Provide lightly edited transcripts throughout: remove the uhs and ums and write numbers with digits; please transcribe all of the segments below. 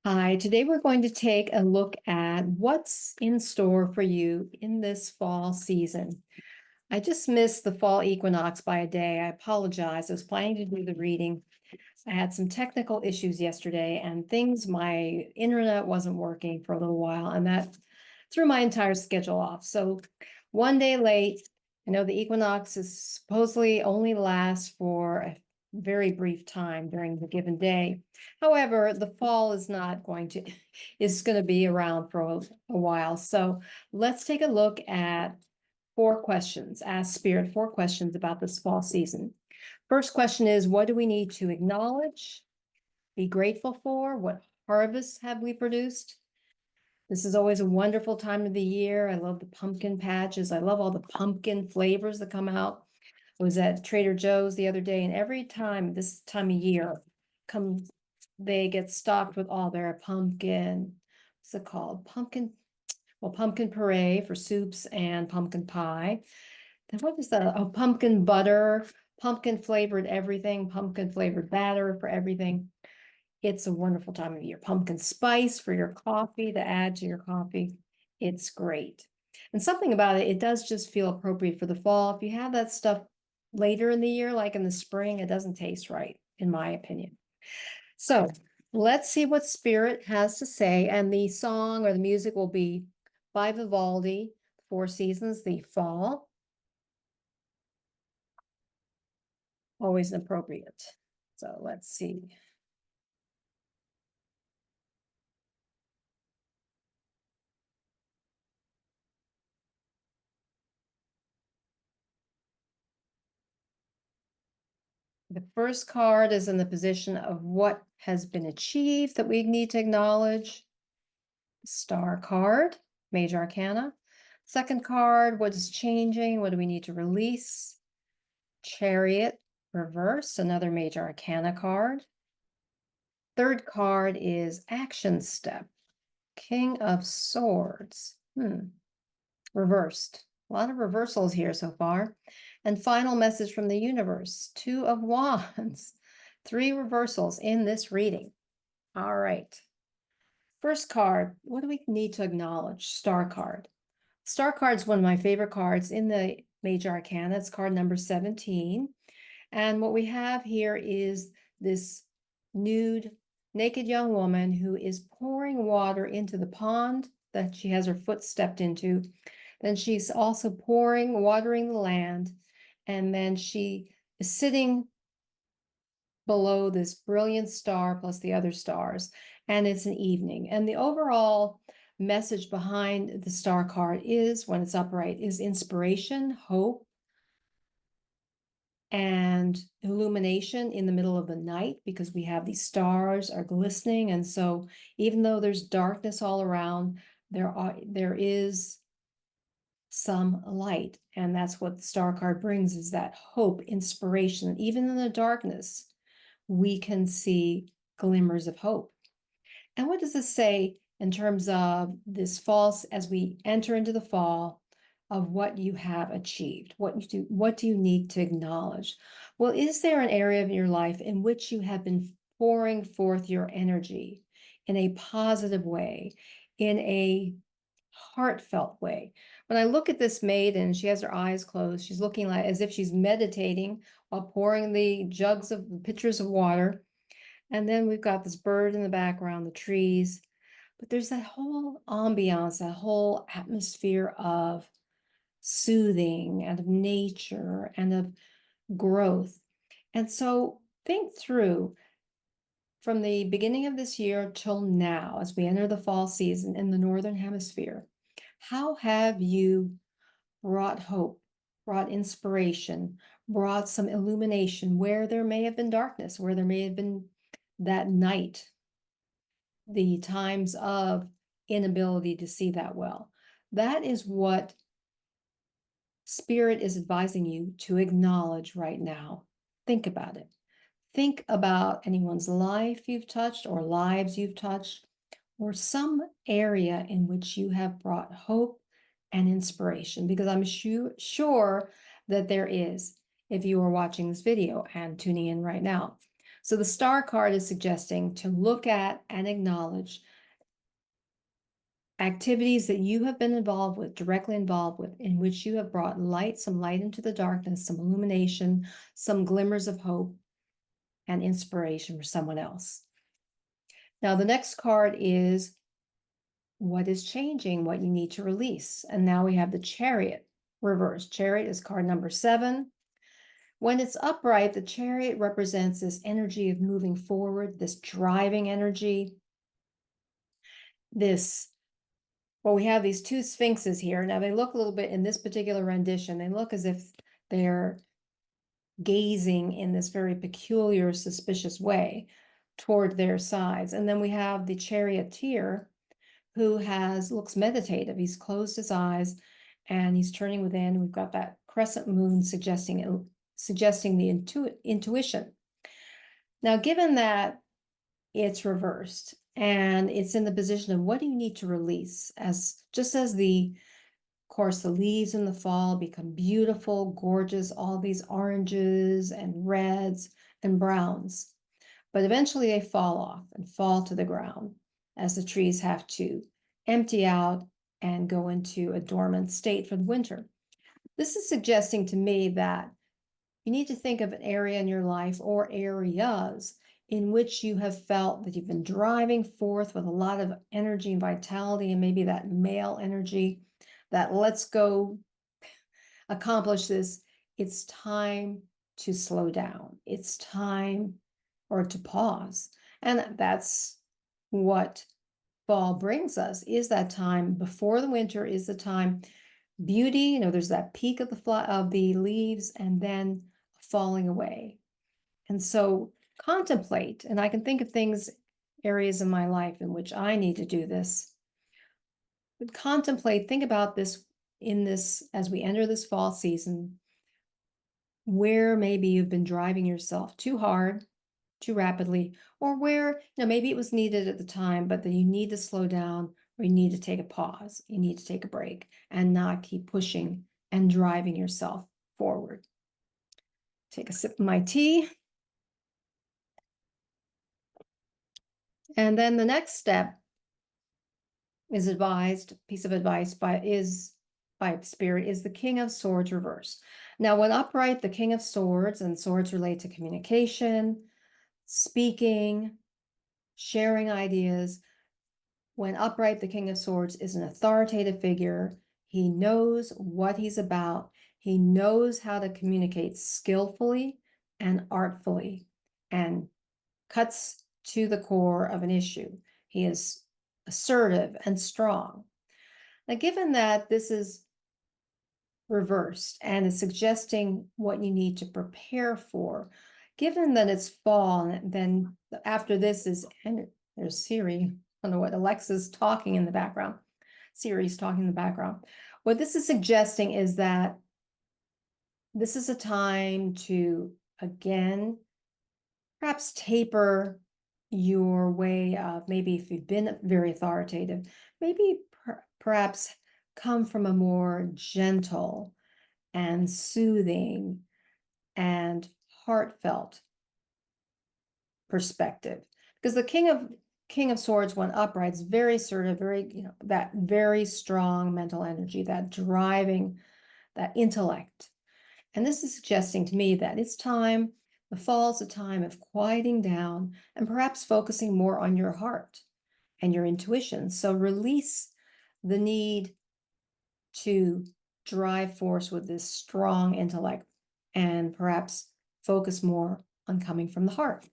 Hi, today we're going to take a look at what's in store for you in this fall season. I just missed the fall equinox by a day. I apologize. I was planning to do the reading. I had some technical issues yesterday and my internet wasn't working for a little while, and that threw my entire schedule off. So one day late. I know the equinox is supposedly only lasts for a very brief time during the given day. However, the fall is not going to is going to be around for a while. So let's take a look at 4 questions. Ask Spirit 4 questions about this fall season. First question is, what do we need to acknowledge, be grateful for? What harvests have we produced? This is always a wonderful time of the year. I love the pumpkin patches. I love all the pumpkin flavors that come out. I was at Trader Joe's the other day, and every time this time of year comes, they get stocked with all their pumpkin, what's it called? Pumpkin puree for soups and pumpkin pie. Then what is that? Oh, pumpkin butter, pumpkin flavored everything, pumpkin flavored batter for everything. It's a wonderful time of year. Pumpkin spice for your coffee to add to your coffee. It's great. And something about it, it does just feel appropriate for the fall. If you have that stuff later in the year, like in the spring, it doesn't taste right, in my opinion. So let's see what Spirit has to say. And the song or the music will be by Vivaldi, Four Seasons, the fall. Always appropriate. So let's see. The first card is in the position of what has been achieved that we need to acknowledge. Star card, Major Arcana. Second card, what is changing? What do we need to release? Chariot, reverse, another Major Arcana card. Third card is Action Step, King of Swords. Reversed. A lot of reversals here so far. And final message from the universe, Two of Wands. 3 reversals in this reading. All right. First card, what do we need to acknowledge? Star card. Star card is one of my favorite cards in the Major Arcana. It's card number 17. And what we have here is this naked young woman who is pouring water into the pond that she has her foot stepped into. Then she's also watering the land. And then she is sitting below this brilliant star plus the other stars. And it's an evening. And the overall message behind the star card is, when it's upright, is inspiration, hope, and illumination in the middle of the night, because we have these stars are glistening. And so even though there's darkness all around, there is some light. And that's what the star card brings, is that hope, inspiration. Even in the darkness, we can see glimmers of hope. And what does this say in terms of this fall, as we enter into the fall, of what you have achieved? What do you need to acknowledge? Well, is there an area of your life in which you have been pouring forth your energy in a positive way, in a heartfelt way? When I look at this maiden, she has her eyes closed. She's looking like as if she's meditating while pouring the pitchers of water. And then we've got this bird in the background, the trees. But there's that whole ambiance, that whole atmosphere of soothing and of nature and of growth. And so think through, from the beginning of this year till now, as we enter the fall season in the Northern Hemisphere, how have you brought hope, brought inspiration, brought some illumination where there may have been darkness, where there may have been that night, the times of inability to see that well? That is what Spirit is advising you to acknowledge right now. Think about it. Think about anyone's life you've touched, or lives you've touched, or some area in which you have brought hope and inspiration, because I'm sure that there is, if you are watching this video and tuning in right now. So the star card is suggesting to look at and acknowledge activities that you have been involved with, directly involved with, in which you have brought light, some light into the darkness, some illumination, some glimmers of hope and inspiration for someone else. Now, the next card is what is changing, what you need to release. And now we have the Chariot reversed. Chariot is card number 7. When it's upright, the Chariot represents this energy of moving forward, this driving energy, well, we have these two sphinxes here. Now, they look a little bit, in this particular rendition, they look as if they're gazing in this very peculiar, suspicious way toward their sides. And then we have the charioteer who looks meditative. He's closed his eyes and he's turning within. We've got that crescent moon suggesting the intuition. Now, given that it's reversed and it's in the position of what do you need to release, just as of course, the leaves in the fall become beautiful, gorgeous, all these oranges and reds and browns. But eventually they fall off and fall to the ground as the trees have to empty out and go into a dormant state for the winter. This is suggesting to me that you need to think of an area in your life or areas in which you have felt that you've been driving forth with a lot of energy and vitality, and maybe that male energy that let's go accomplish this. It's time to slow down. It's time or to pause. And that's what fall brings us, is that time before the winter, is the time beauty, there's that peak of the leaves and then falling away. And so contemplate, and I can think of areas in my life in which I need to do this. But contemplate, think about this as we enter this fall season, where maybe you've been driving yourself too hard, too rapidly, or where, maybe it was needed at the time, but that you need to slow down, or you need to take a pause, you need to take a break and not keep pushing and driving yourself forward. Take a sip of my tea. And then the next step piece of advice by Spirit is the King of Swords reverse. Now, when upright, the King of Swords, and swords relate to communication, speaking, sharing ideas. When upright, the King of Swords is an authoritative figure. He knows what he's about. He knows how to communicate skillfully and artfully and cuts to the core of an issue. He is assertive and strong. Now, given that this is reversed and is suggesting what you need to prepare for, given that it's fall, and then after this and there's Siri. I don't know what Alexa's talking in the background. Siri's talking in the background. What this is suggesting is that this is a time to, again, perhaps taper your way of, maybe if you've been very authoritative, maybe perhaps come from a more gentle and soothing and heartfelt perspective. Because the King of Swords, when upright, is very assertive, very, that very strong mental energy, that driving, that intellect. And this is suggesting to me that it's time, the fall is a time of quieting down and perhaps focusing more on your heart and your intuition. So release the need to drive force with this strong intellect and perhaps focus more on coming from the heart.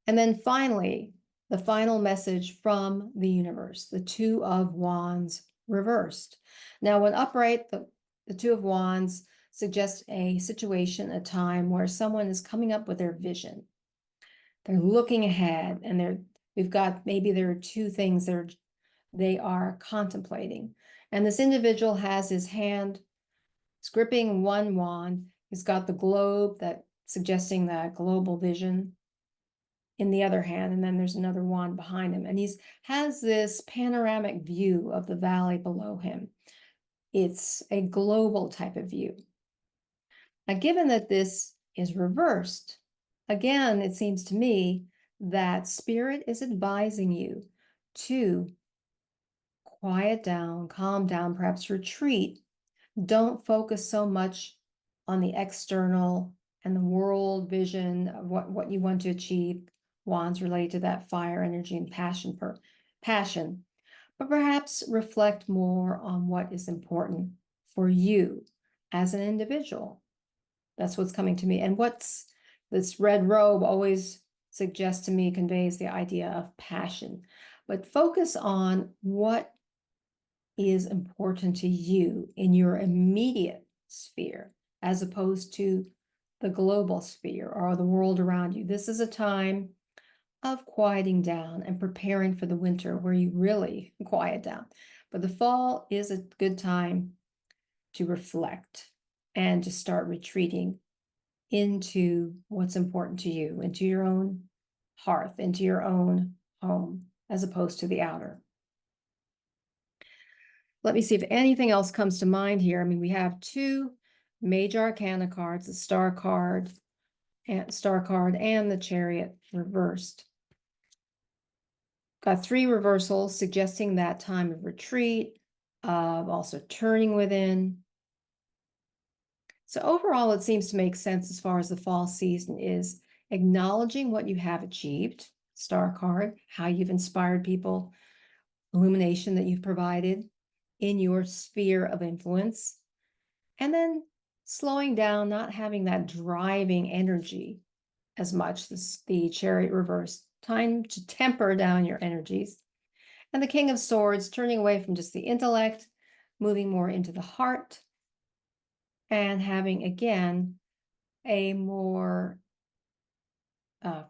And then finally, the final message from the universe, the Two of Wands reversed. Now, when upright, the Two of Wands suggests a situation, a time where someone is coming up with their vision. They're looking ahead, and maybe there are two things they are contemplating. And this individual has his hand, he's gripping one wand. He's got the globe suggesting that global vision in the other hand, and then there's another wand behind him. And he has this panoramic view of the valley below him. It's a global type of view. Now, given that this is reversed, again, it seems to me that Spirit is advising you to quiet down, calm down, perhaps retreat. Don't focus so much on the external and the world vision of what you want to achieve. Wands relate to that fire energy and passion, but perhaps reflect more on what is important for you as an individual. That's what's coming to me. And what's this red robe always suggests to me, conveys the idea of passion. But focus on what is important to you in your immediate sphere, as opposed to the global sphere or the world around you. This is a time of quieting down and preparing for the winter where you really quiet down. But the fall is a good time to reflect and to start retreating into what's important to you, into your own hearth, into your own home, as opposed to the outer. Let me see if anything else comes to mind here. I mean, we have two major arcana cards, the star card and the chariot reversed. Got three reversals suggesting that time of retreat, of also turning within. So overall, it seems to make sense as far as the fall season is acknowledging what you have achieved, star card, how you've inspired people, illumination that you've provided in your sphere of influence, and then slowing down, not having that driving energy as much, the chariot reverse, time to temper down your energies. And the King of Swords, turning away from just the intellect, moving more into the heart, and having, again, a more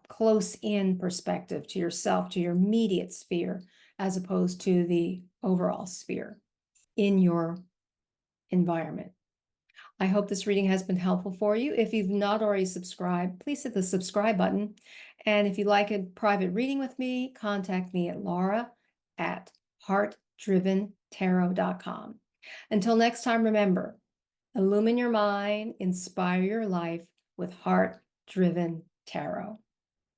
close-in perspective to yourself, to your immediate sphere, as opposed to the overall sphere in your environment. I hope this reading has been helpful for you. If you've not already subscribed, please hit the subscribe button. And if you'd like a private reading with me, contact me at laura@heartdriventarot.com. Until next time, remember, illumine your mind, inspire your life with Heart-Driven Tarot.